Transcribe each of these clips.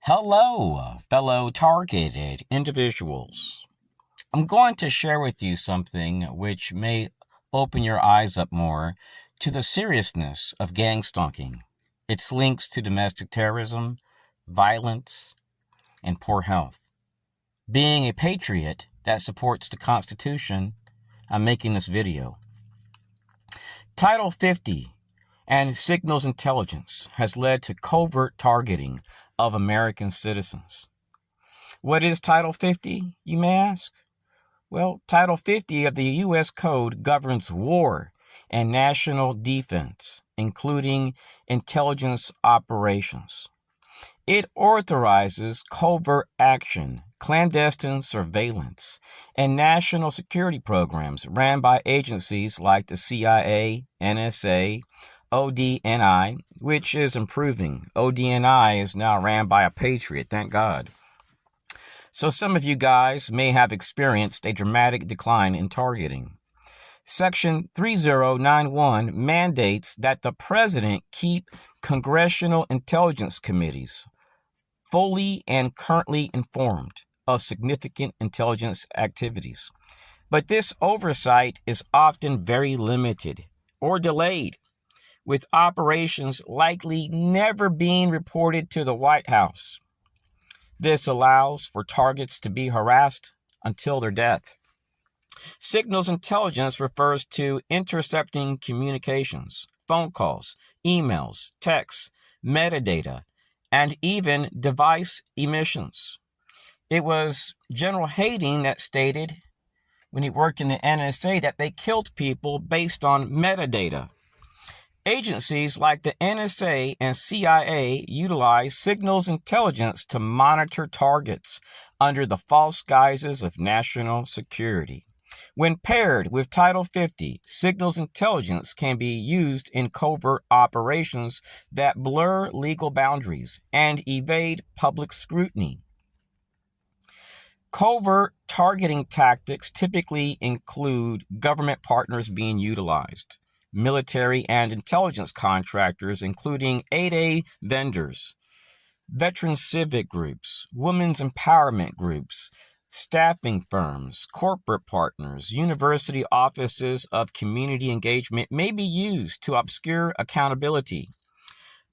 Hello, fellow targeted individuals. I'm going to share with you something which may open your eyes up more to the seriousness of gang stalking, its links to domestic terrorism, violence, and poor health. Being a patriot that supports the Constitution, I'm making this video. Title 50 and signals intelligence has led to covert targeting of American citizens. What is Title 50, you may ask? Well, Title 50 of the U.S. Code governs war and national defense, including intelligence operations. It authorizes covert action, clandestine surveillance, and national security programs ran by agencies like the CIA, NSA, ODNI, which is improving. ODNI is now ran by a patriot, thank God. So some of you guys may have experienced a dramatic decline in targeting. Section 3091 mandates that the president keep congressional intelligence committees fully and currently informed of significant intelligence activities. But this oversight is often very limited or delayed, with operations likely never being reported to the White House. This allows for targets to be harassed until their death. Signals intelligence refers to intercepting communications, phone calls, emails, texts, metadata, and even device emissions. It was General Hayden that stated, when he worked in the NSA, that they killed people based on metadata. Agencies like the NSA and CIA utilize signals intelligence to monitor targets under the false guises of national security. When paired with Title 50, signals intelligence can be used in covert operations that blur legal boundaries and evade public scrutiny. Covert targeting tactics typically include government partners being utilized, military and intelligence contractors, including 8A vendors, veteran civic groups, women's empowerment groups, staffing firms, corporate partners, university offices of community engagement may be used to obscure accountability.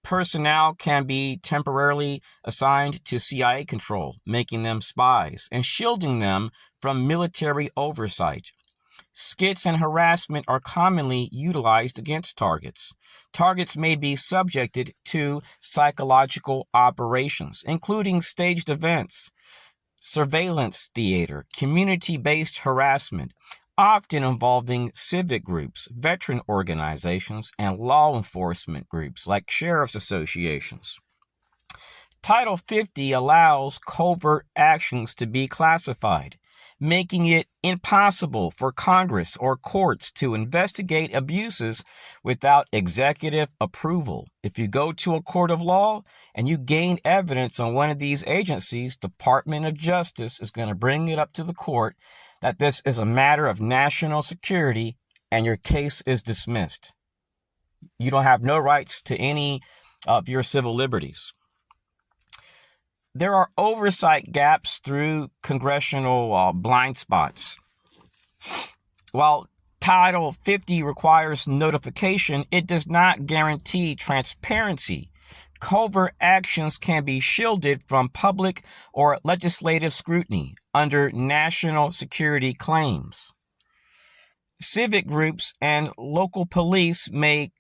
Personnel can be temporarily assigned to CIA control, making them spies and shielding them from military oversight. Skits and harassment are commonly utilized against targets. Targets may be subjected to psychological operations, including staged events, surveillance theater, community-based harassment, often involving civic groups, veteran organizations, and law enforcement groups like sheriff's associations. Title 50 allows covert actions to be classified, making it impossible for Congress or courts to investigate abuses without executive approval. If you go to a court of law and you gain evidence on one of these agencies, Department of Justice is going to bring it up to the court that this is a matter of national security and your case is dismissed. You don't have no rights to any of your civil liberties. There are oversight gaps through congressional blind spots. While Title 50 requires notification, it does not guarantee transparency. Covert actions can be shielded from public or legislative scrutiny under national security claims. Civic groups and local police may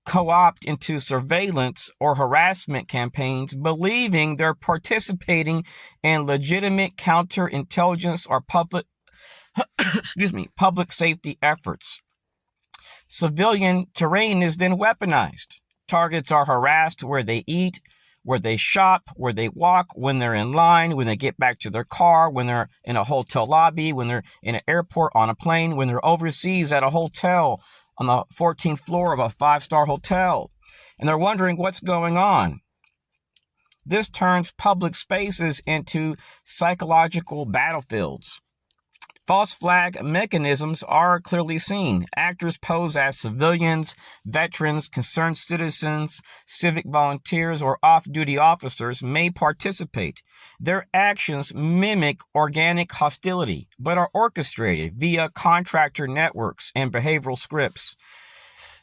co-opt into surveillance or harassment campaigns, believing they're participating in legitimate counterintelligence or public safety efforts. Civilian terrain is then weaponized. Targets are harassed where they eat, where they shop, where they walk, when they're in line, when they get back to their car, when they're in a hotel lobby, when they're in an airport, on a plane, when they're overseas at a hotel, on the 14th floor of a 5-star hotel, and they're wondering what's going on. This turns public spaces into psychological battlefields. False flag mechanisms are clearly seen. Actors pose as civilians, veterans, concerned citizens, civic volunteers, or off-duty officers may participate. Their actions mimic organic hostility, but are orchestrated via contractor networks and behavioral scripts.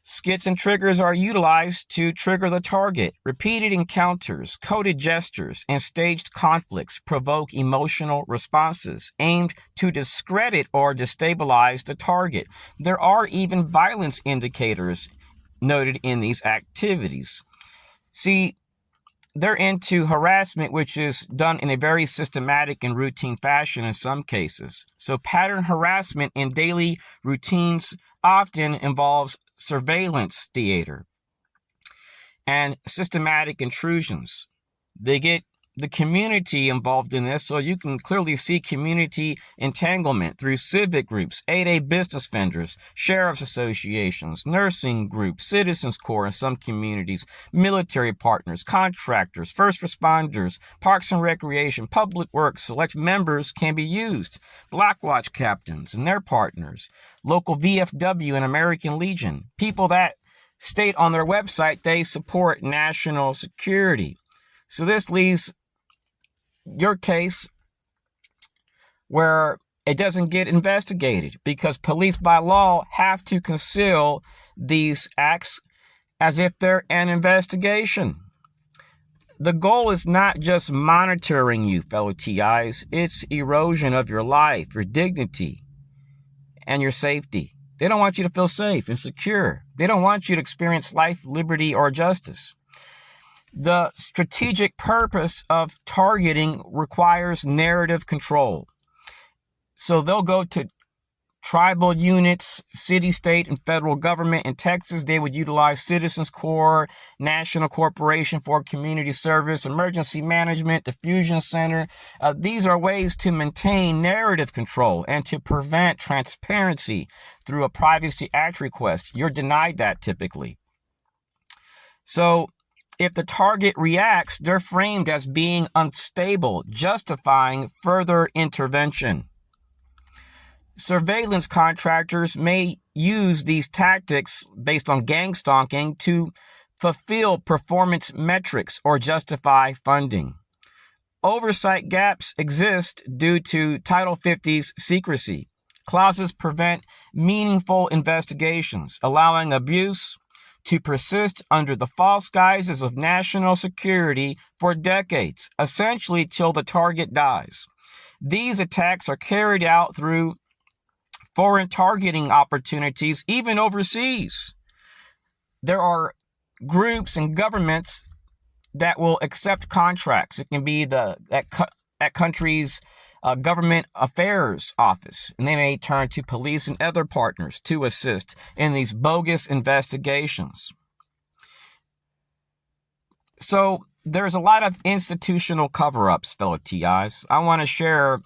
Skits and triggers are utilized to trigger the target. Repeated encounters, coded gestures, and staged conflicts provoke emotional responses aimed to discredit or destabilize the target. There are even violence indicators noted in these activities. See, they're into harassment, which is done in a very systematic and routine fashion in some cases. So pattern harassment in daily routines often involves surveillance theater and systematic intrusions. They get the community involved in this, so you can clearly see community entanglement through civic groups, 8A business vendors, sheriff's associations, nursing groups, citizens corps in some communities, military partners, contractors, first responders, parks and recreation, public works. Select members can be used. Black Watch captains and their partners, local VFW and American Legion, people that state on their website they support national security. So this leaves your case where it doesn't get investigated because police by law have to conceal these acts as if they're an investigation. The goal is not just monitoring you, fellow TIs. It's erosion of your life, your dignity, and your safety. They don't want you to feel safe and secure. They don't want you to experience life, liberty, or justice. The strategic purpose of targeting requires narrative control. So they'll go to tribal units, city, state, and federal government. In Texas, they would utilize Citizens Corps, National Corporation for Community Service, Emergency Management, Diffusion Center. These are ways to maintain narrative control and to prevent transparency through a Privacy Act request. You're denied that typically. So if the target reacts, they're framed as being unstable, justifying further intervention. Surveillance contractors may use these tactics based on gang stalking to fulfill performance metrics or justify funding. Oversight gaps exist due to Title 50's secrecy. Clauses prevent meaningful investigations, allowing abuse to persist under the false guises of national security for decades, essentially till the target dies. These attacks are carried out through foreign targeting opportunities, even overseas. There are groups and governments that will accept contracts. It can be that country's government affairs office, and they may turn to police and other partners to assist in these bogus investigations. So there's a lot of institutional cover-ups, fellow TIs. I want to share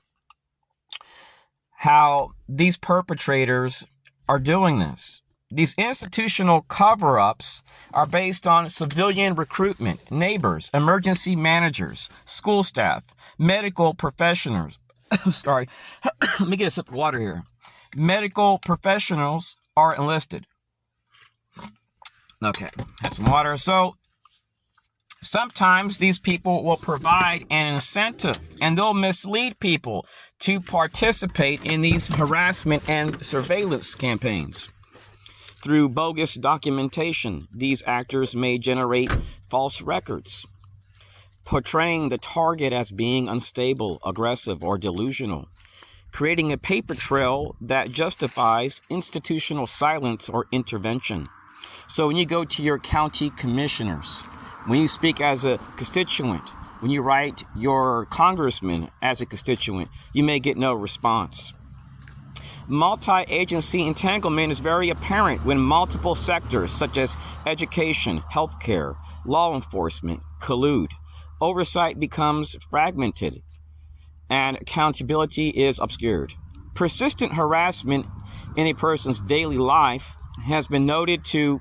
how these perpetrators are doing this. These institutional cover-ups are based on civilian recruitment, neighbors, emergency managers, school staff, medical professionals. Sorry, let me get a sip of water here. Medical professionals are enlisted. Okay, have some water. So sometimes these people will provide an incentive and they'll mislead people to participate in these harassment and surveillance campaigns. Through bogus documentation, these actors may generate false records, portraying the target as being unstable, aggressive, or delusional, creating a paper trail that justifies institutional silence or intervention. So when you go to your county commissioners, when you speak as a constituent, when you write your congressman as a constituent, you may get no response. Multi-agency entanglement is very apparent when multiple sectors such as education, healthcare, law enforcement collude. Oversight becomes fragmented and accountability is obscured. Persistent harassment in a person's daily life has been noted to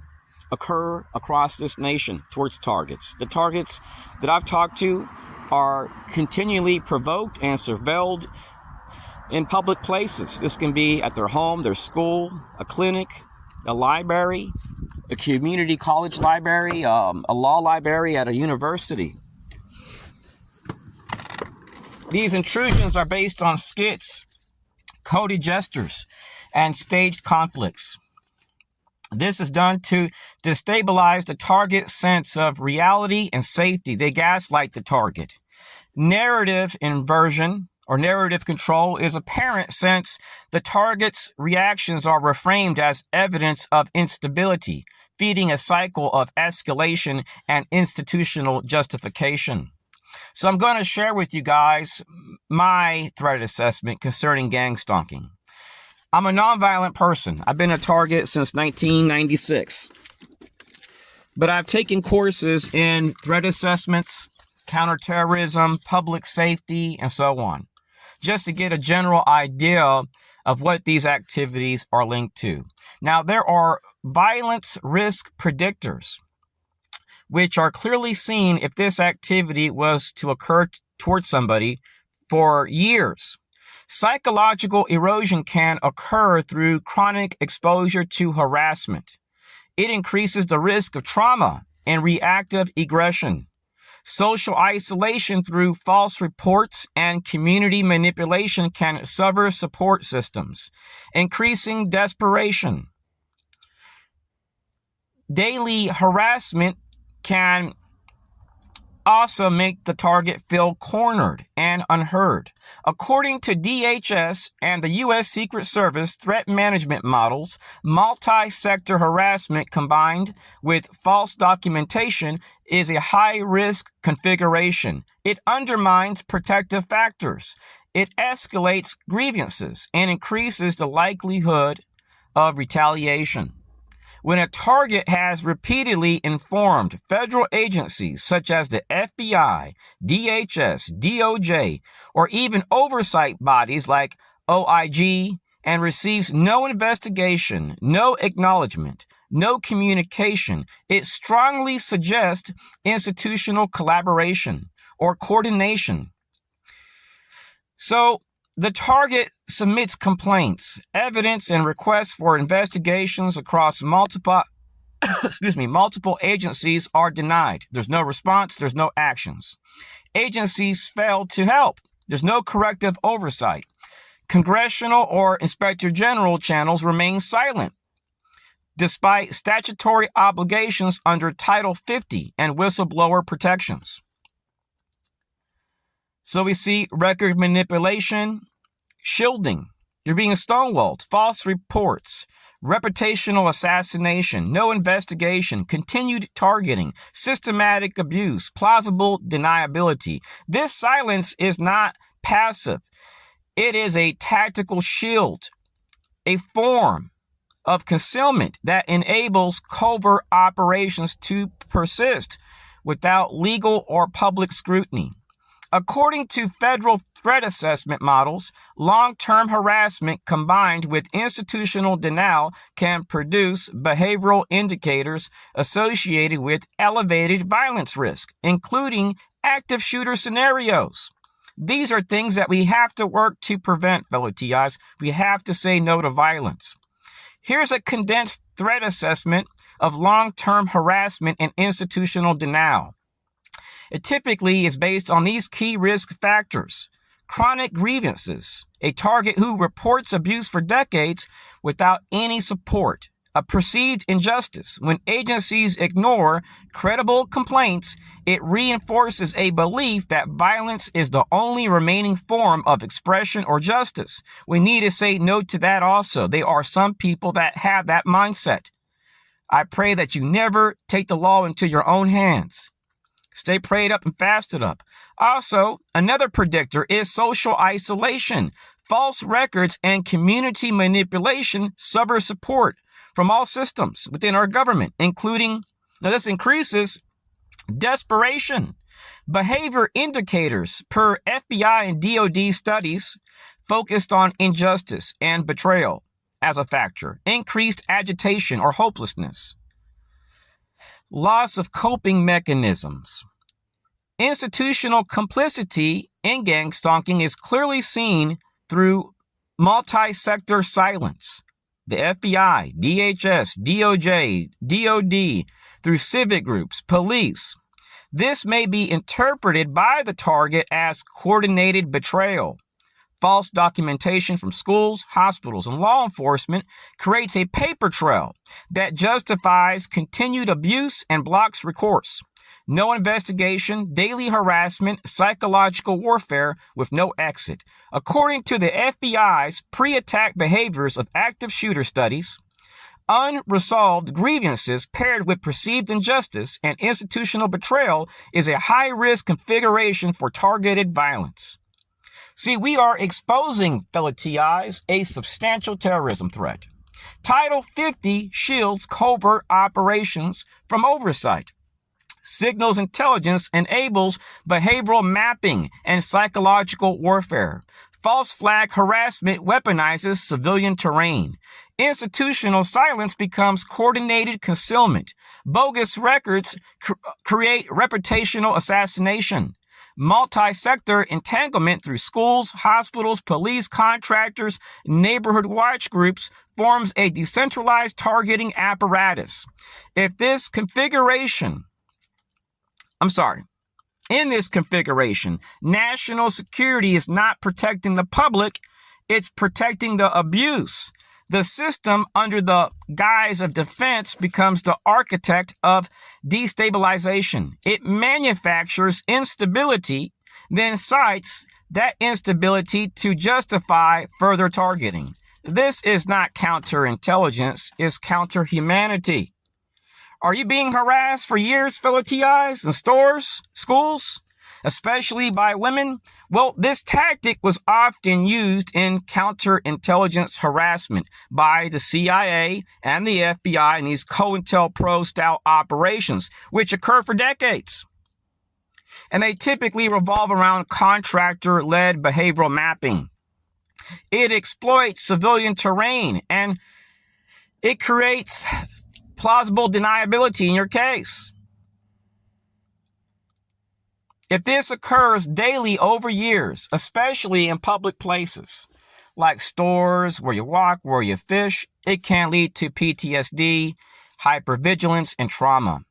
occur across this nation towards targets. The targets that I've talked to are continually provoked and surveilled in public places. This can be at their home, their school, a clinic, a library, a community college library, a law library at a university. These intrusions are based on skits, coded gestures, and staged conflicts. This is done to destabilize the target's sense of reality and safety. They gaslight the target. Narrative inversion or narrative control is apparent since the target's reactions are reframed as evidence of instability, feeding a cycle of escalation and institutional justification. So I'm going to share with you guys my threat assessment concerning gang stalking. I'm a nonviolent person. I've been a target since 1996. But I've taken courses in threat assessments, counterterrorism, public safety, and so on, just to get a general idea of what these activities are linked to. Now, there are violence risk predictors, which are clearly seen if this activity was to occur towards somebody for years. Psychological erosion can occur through chronic exposure to harassment. It increases the risk of trauma and reactive aggression. Social isolation through false reports and community manipulation can sever support systems, increasing desperation. Daily harassment can also make the target feel cornered and unheard. According to DHS and the U.S. Secret Service threat management models, multi-sector harassment combined with false documentation is a high-risk configuration. It undermines protective factors. It escalates grievances and increases the likelihood of retaliation. When a target has repeatedly informed federal agencies such as the FBI, DHS, DOJ, or even oversight bodies like OIG and receives no investigation, no acknowledgement, no communication, it strongly suggests institutional collaboration or coordination. So, the target submits complaints, evidence, and requests for investigations across multiple agencies are denied. There's no response, there's no actions. Agencies fail to help. There's no corrective oversight. Congressional or Inspector General channels remain silent, despite statutory obligations under Title 50 and whistleblower protections. So we see record manipulation, shielding, you're being stonewalled, false reports, reputational assassination, no investigation, continued targeting, systematic abuse, plausible deniability. This silence is not passive. It is a tactical shield, a form of concealment that enables covert operations to persist without legal or public scrutiny. According to federal threat assessment models, long-term harassment combined with institutional denial can produce behavioral indicators associated with elevated violence risk, including active shooter scenarios. These are things that we have to work to prevent, fellow TIs. We have to say no to violence. Here's a condensed threat assessment of long-term harassment and institutional denial. It typically is based on these key risk factors: chronic grievances, a target who reports abuse for decades without any support, a perceived injustice. When agencies ignore credible complaints, it reinforces a belief that violence is the only remaining form of expression or justice. We need to say no to that also. There are some people that have that mindset. I pray that you never take the law into your own hands. Stay prayed up and fasted up. Also, another predictor is social isolation. False records and community manipulation sever support from all systems within our government, including, now this increases desperation. Behavior indicators per FBI and DOD studies focused on injustice and betrayal as a factor. Increased agitation or hopelessness. Loss of coping mechanisms. Institutional complicity in gang stalking is clearly seen through multi-sector silence. The FBI, DHS, DOJ, DOD, through civic groups, police. This may be interpreted by the target as coordinated betrayal. False documentation from schools, hospitals, and law enforcement creates a paper trail that justifies continued abuse and blocks recourse. No investigation, daily harassment, psychological warfare with no exit. According to the FBI's pre-attack behaviors of active shooter studies, unresolved grievances paired with perceived injustice and institutional betrayal is a high-risk configuration for targeted violence. See, we are exposing, fellow TIs, a substantial terrorism threat. Title 50 shields covert operations from oversight. Signals intelligence enables behavioral mapping and psychological warfare. False flag harassment weaponizes civilian terrain. Institutional silence becomes coordinated concealment. Bogus records create reputational assassination. Multi-sector entanglement through schools, hospitals, police, contractors, neighborhood watch groups forms a decentralized targeting apparatus. In this configuration, national security is not protecting the public, it's protecting the abuse. The system, under the guise of defense, becomes the architect of destabilization. It manufactures instability, then cites that instability to justify further targeting. This is not counterintelligence, it's counter-humanity. Are you being harassed for years, fellow TIs, in stores, schools, especially by women? Well, this tactic was often used in counterintelligence harassment by the CIA and the FBI in these COINTELPRO style operations, which occur for decades. And they typically revolve around contractor-led behavioral mapping. It exploits civilian terrain and it creates plausible deniability in your case. If this occurs daily over years, especially in public places, like stores, where you walk, where you fish, it can lead to PTSD, hypervigilance, and trauma.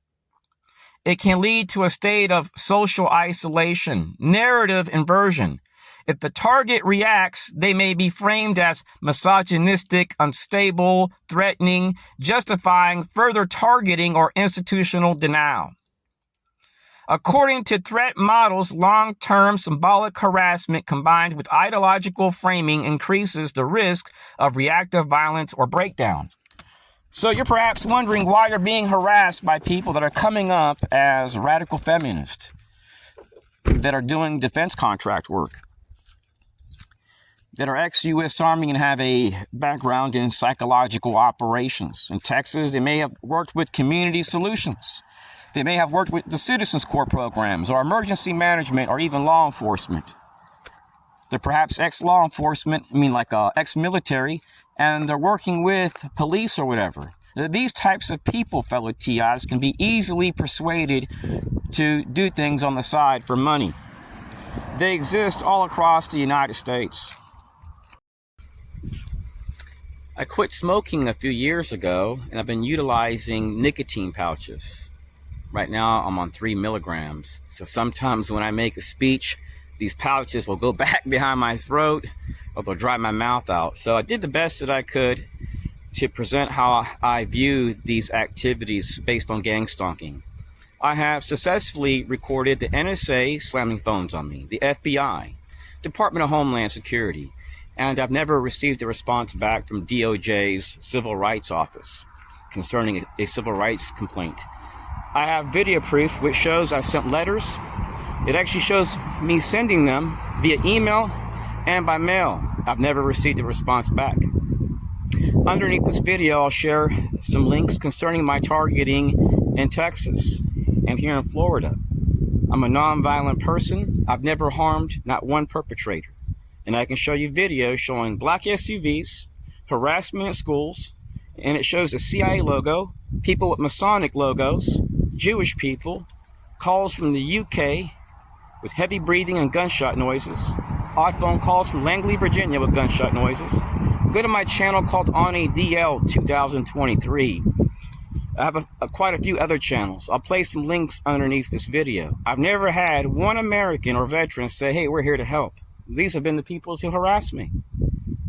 It can lead to a state of social isolation, narrative inversion. If the target reacts, they may be framed as misogynistic, unstable, threatening, justifying further targeting or institutional denial. According to threat models, long-term symbolic harassment combined with ideological framing increases the risk of reactive violence or breakdown. So you're perhaps wondering why you're being harassed by people that are coming up as radical feminists, that are doing defense contract work, that are ex-U.S. Army and have a background in psychological operations. In Texas, they may have worked with community solutions. They may have worked with the Citizens Corps programs or emergency management or even law enforcement. They're perhaps ex-law enforcement, ex-military, and they're working with police or whatever. These types of people, fellow TIs, can be easily persuaded to do things on the side for money. They exist all across the United States. I quit smoking a few years ago, and I've been utilizing nicotine pouches. Right now, I'm on 3 milligrams. So sometimes when I make a speech, these pouches will go back behind my throat or they'll dry my mouth out. So I did the best that I could to present how I view these activities based on gang stalking. I have successfully recorded the NSA slamming phones on me, the FBI, Department of Homeland Security, and I've never received a response back from DOJ's Civil Rights Office concerning a civil rights complaint. I have video proof which shows I've sent letters. It actually shows me sending them via email and by mail. I've never received a response back. Underneath this video, I'll share some links concerning my targeting in Texas and here in Florida. I'm a nonviolent person. I've never harmed not one perpetrator. And I can show you videos showing black SUVs, harassment in schools, and it shows the CIA logo, people with Masonic logos, Jewish people, calls from the UK with heavy breathing and gunshot noises, odd phone calls from Langley, Virginia with gunshot noises. Go to my channel called On ADL 2023. I have quite a few other channels. I'll place some links underneath this video. I've never had one American or veteran say, hey, we're here to help. These have been the people who harass me,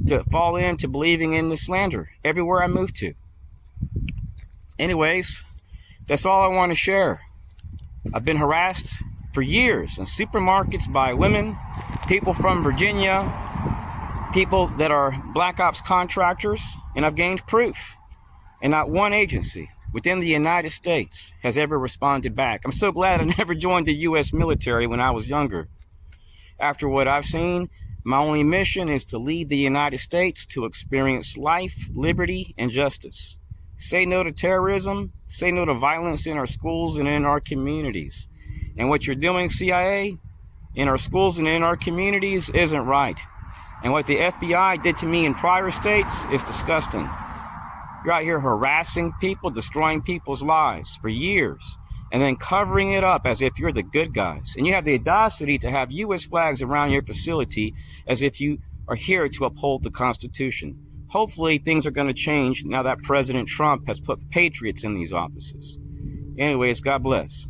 to fall into believing in the slander everywhere I move to. Anyways, that's all I want to share. I've been harassed for years in supermarkets by women, people from Virginia, people that are black ops contractors, and I've gained proof. And not one agency within the United States has ever responded back. I'm so glad I never joined the U.S. military when I was younger. After what I've seen, my only mission is to lead the United States to experience life, liberty, and justice. Say no to terrorism, say no to violence in our schools and in our communities. And what you're doing, CIA, in our schools and in our communities isn't right. And what the FBI did to me in prior states is disgusting. You're out here harassing people, destroying people's lives for years, and then covering it up as if you're the good guys. And you have the audacity to have U.S. flags around your facility as if you are here to uphold the Constitution. Hopefully things are going to change now that President Trump has put patriots in these offices. Anyways, God bless.